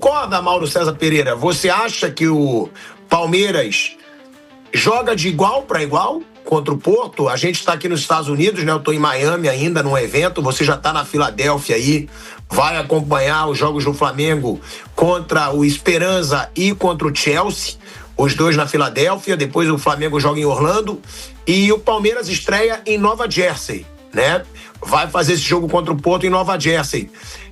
concorda, Mauro César Pereira? Você acha que o Palmeiras joga de igual para igual contra o Porto? A gente está aqui nos Estados Unidos, né? Eu estou em Miami ainda num evento, você já está na Filadélfia aí, vai acompanhar os jogos do Flamengo contra o Esperança e contra o Chelsea, os dois na Filadélfia, depois o Flamengo joga em Orlando e o Palmeiras estreia em Nova Jersey, né? Vai fazer esse jogo contra o Porto em Nova Jersey.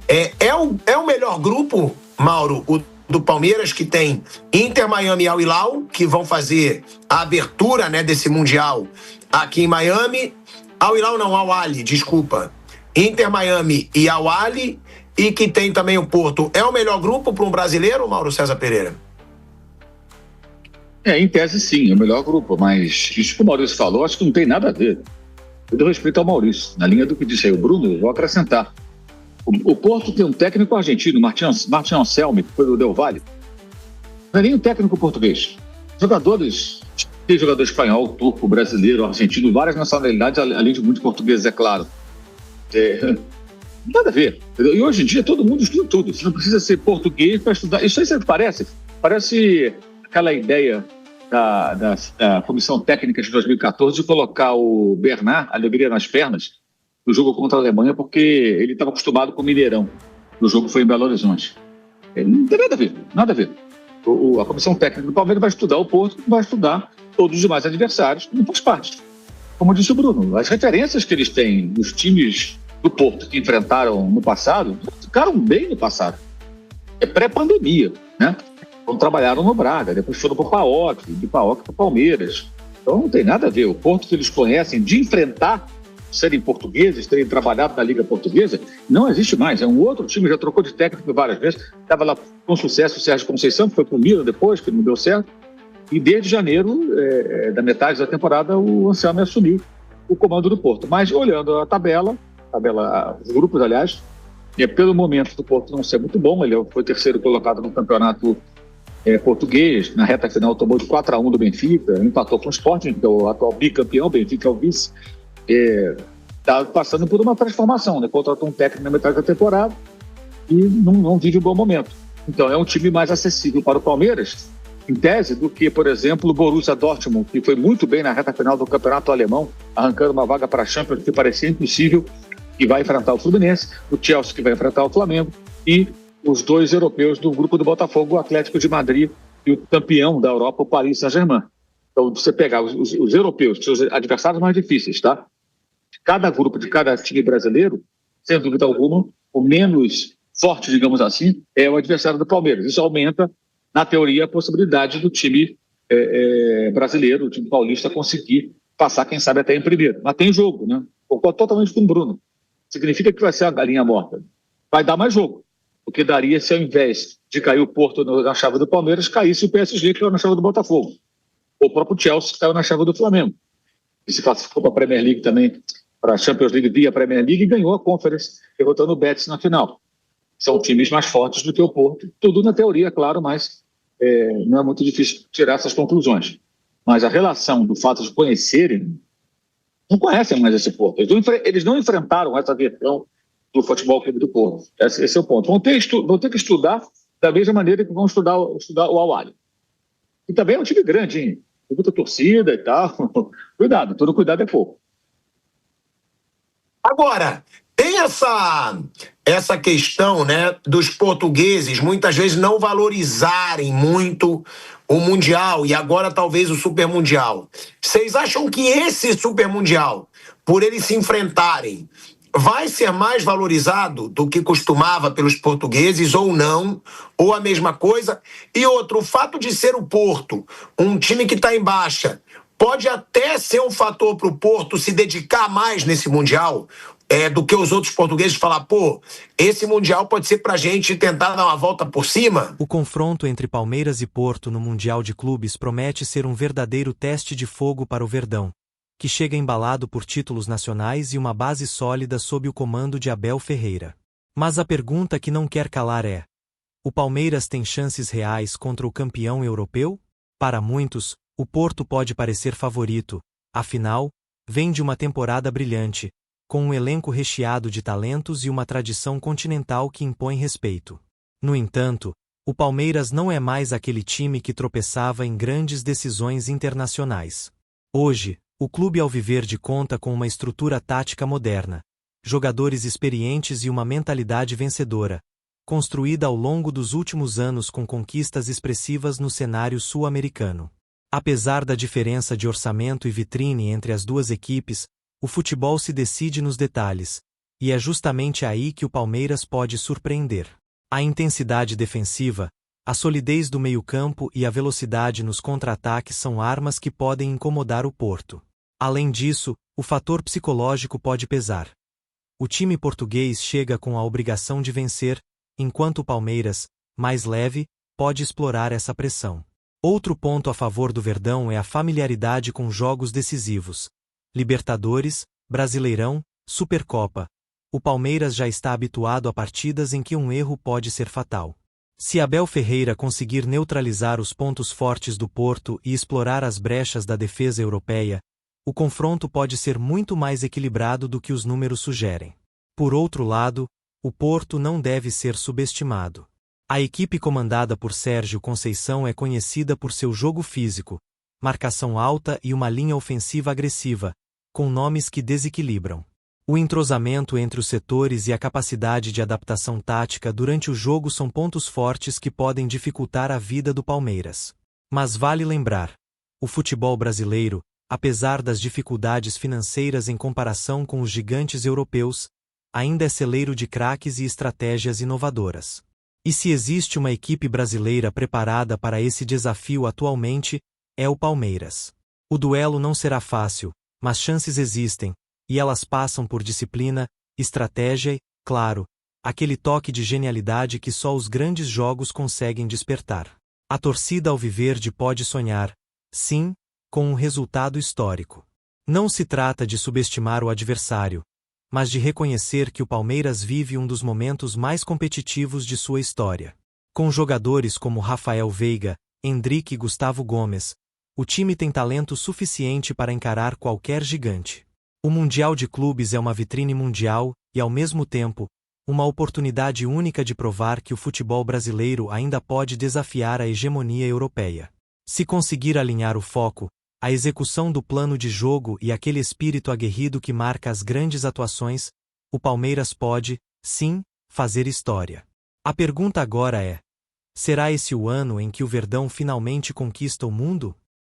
É o melhor grupo, Mauro, o do Palmeiras, que tem Inter, Miami e Al Hilal, que vão fazer a abertura, né, desse Mundial aqui em Miami. Al Hilal não, Al Ahly, desculpa. Inter, Miami e Al Ahly, e que tem também o Porto. É o melhor grupo para um brasileiro, Mauro César Pereira? Em tese sim, é o melhor grupo, mas isso que o Maurício falou, acho que não tem nada a ver. Eu dou respeito ao Maurício. Na linha do que disse aí o Bruno, eu vou acrescentar. O Porto tem um técnico argentino, Martin Anselmi, que foi do Del Valle. Não é nem um técnico português. Tem jogador espanhol, turco, brasileiro, argentino, várias nacionalidades, além de muitos portugueses, é claro. Nada a ver. E hoje em dia todo mundo estuda tudo. Você não precisa ser português para estudar. Isso aí sempre parece aquela ideia da Comissão Técnica de 2014 de colocar o Bernard, alegria nas pernas, no jogo contra a Alemanha, porque ele estava acostumado com o Mineirão. O jogo foi em Belo Horizonte. Não tem nada a ver. A Comissão Técnica do Palmeiras vai estudar o Porto, vai estudar todos os demais adversários, não faz parte. Como disse o Bruno, as referências que eles têm nos times do Porto que enfrentaram no passado, ficaram bem no passado. É pré-pandemia, né? Quando trabalharam no Braga, depois foram para o PAOK, de PAOK para o Palmeiras. Então não tem nada a ver. O Porto que eles conhecem de enfrentar, serem portugueses, terem trabalhado na Liga Portuguesa, não existe mais. É um outro time, já trocou de técnico várias vezes. Estava lá com sucesso o Sérgio Conceição, que foi para o Milan depois, que não deu certo. E desde janeiro, da metade da temporada, o Anselmo assumiu o comando do Porto. Mas olhando a tabela, os grupos, aliás, pelo momento do Porto não ser muito bom, ele foi terceiro colocado no campeonato português, na reta final tomou de 4-1 do Benfica, empatou com o Sporting, que é o atual bicampeão, o Benfica é o vice. Está passando por uma transformação, né? Contratou um técnico na metade da temporada e não vive um bom momento. Então é um time mais acessível para o Palmeiras, em tese, do que, por exemplo, o Borussia Dortmund, que foi muito bem na reta final do campeonato alemão, arrancando uma vaga para a Champions que parecia impossível, que vai enfrentar o Fluminense, o Chelsea, que vai enfrentar o Flamengo, e os dois europeus do grupo do Botafogo, o Atlético de Madrid e o campeão da Europa, o Paris Saint-Germain. Então, você pegar os europeus, que são os adversários mais difíceis, tá? Cada grupo de cada time brasileiro, sem dúvida alguma, o menos forte, digamos assim, é o adversário do Palmeiras. Isso aumenta, na teoria, a possibilidade do time brasileiro, o time paulista, conseguir passar, quem sabe, até em primeiro. Mas tem jogo, né? Concordo totalmente com o Bruno. Significa que vai ser a galinha morta. Vai dar mais jogo. Porque daria se, ao invés de cair o Porto na chave do Palmeiras, caísse o PSG, que caiu na chave do Botafogo. Ou o próprio Chelsea, que caiu na chave do Flamengo. E se classificou para a Premier League também, para a Champions League via Premier League, e ganhou a Conference, derrotando o Betis na final. São times mais fortes do que o Porto. Tudo na teoria, claro, mas não é muito difícil tirar essas conclusões. Mas a relação do fato de conhecerem, não conhecem mais esse Porto. Eles não enfrentaram essa versão do Futebol Clube do Porto. Esse é o ponto. Vão ter que estudar da mesma maneira que vão estudar o Al Ahly. E também é um time grande, hein? Tem muita torcida e tal. Cuidado, todo cuidado é pouco. Agora, tem essa questão, né, dos portugueses muitas vezes não valorizarem muito o Mundial e agora talvez o Super Mundial. Vocês acham que esse Super Mundial, por eles se enfrentarem, vai ser mais valorizado do que costumava pelos portugueses ou não, ou a mesma coisa? E outro, o fato de ser o Porto, um time que está em baixa, pode até ser um fator para o Porto se dedicar mais nesse Mundial do que os outros portugueses falar, pô, esse Mundial pode ser para a gente tentar dar uma volta por cima? O confronto entre Palmeiras e Porto no Mundial de Clubes promete ser um verdadeiro teste de fogo para o Verdão, que chega embalado por títulos nacionais e uma base sólida sob o comando de Abel Ferreira. Mas a pergunta que não quer calar é: o Palmeiras tem chances reais contra o campeão europeu? Para muitos, o Porto pode parecer favorito, afinal, vem de uma temporada brilhante, com um elenco recheado de talentos e uma tradição continental que impõe respeito. No entanto, O Palmeiras não é mais aquele time que tropeçava em grandes decisões internacionais. Hoje, o clube alviverde conta com uma estrutura tática moderna, jogadores experientes e uma mentalidade vencedora, construída ao longo dos últimos anos com conquistas expressivas no cenário sul-americano. Apesar da diferença de orçamento e vitrine entre as duas equipes, o futebol se decide nos detalhes, e é justamente aí que o Palmeiras pode surpreender. A intensidade defensiva, a solidez do meio-campo e a velocidade nos contra-ataques são armas que podem incomodar o Porto. Além disso, o fator psicológico pode pesar. O time português chega com a obrigação de vencer, enquanto o Palmeiras, mais leve, pode explorar essa pressão. Outro ponto a favor do Verdão é a familiaridade com jogos decisivos. Libertadores, Brasileirão, Supercopa. O Palmeiras já está habituado a partidas em que um erro pode ser fatal. Se Abel Ferreira conseguir neutralizar os pontos fortes do Porto e explorar as brechas da defesa europeia, o confronto pode ser muito mais equilibrado do que os números sugerem. Por outro lado, o Porto não deve ser subestimado. A equipe comandada por Sérgio Conceição é conhecida por seu jogo físico, marcação alta e uma linha ofensiva agressiva, com nomes que desequilibram. O entrosamento entre os setores e a capacidade de adaptação tática durante o jogo são pontos fortes que podem dificultar a vida do Palmeiras. Mas vale lembrar, o futebol brasileiro, apesar das dificuldades financeiras em comparação com os gigantes europeus, ainda é celeiro de craques e estratégias inovadoras. E se existe uma equipe brasileira preparada para esse desafio atualmente, é o Palmeiras. O duelo não será fácil, mas chances existem, e elas passam por disciplina, estratégia e, claro, aquele toque de genialidade que só os grandes jogos conseguem despertar. A torcida alviverde pode sonhar, sim, com um resultado histórico. Não se trata de subestimar o adversário, mas de reconhecer que o Palmeiras vive um dos momentos mais competitivos de sua história. Com jogadores como Rafael Veiga, Endrick e Gustavo Gomes, o time tem talento suficiente para encarar qualquer gigante. O Mundial de Clubes é uma vitrine mundial e, ao mesmo tempo, uma oportunidade única de provar que o futebol brasileiro ainda pode desafiar a hegemonia europeia. Se conseguir alinhar o foco, a execução do plano de jogo e aquele espírito aguerrido que marca as grandes atuações, o Palmeiras pode, sim, fazer história. A pergunta agora é: será esse o ano em que o Verdão finalmente conquista o mundo?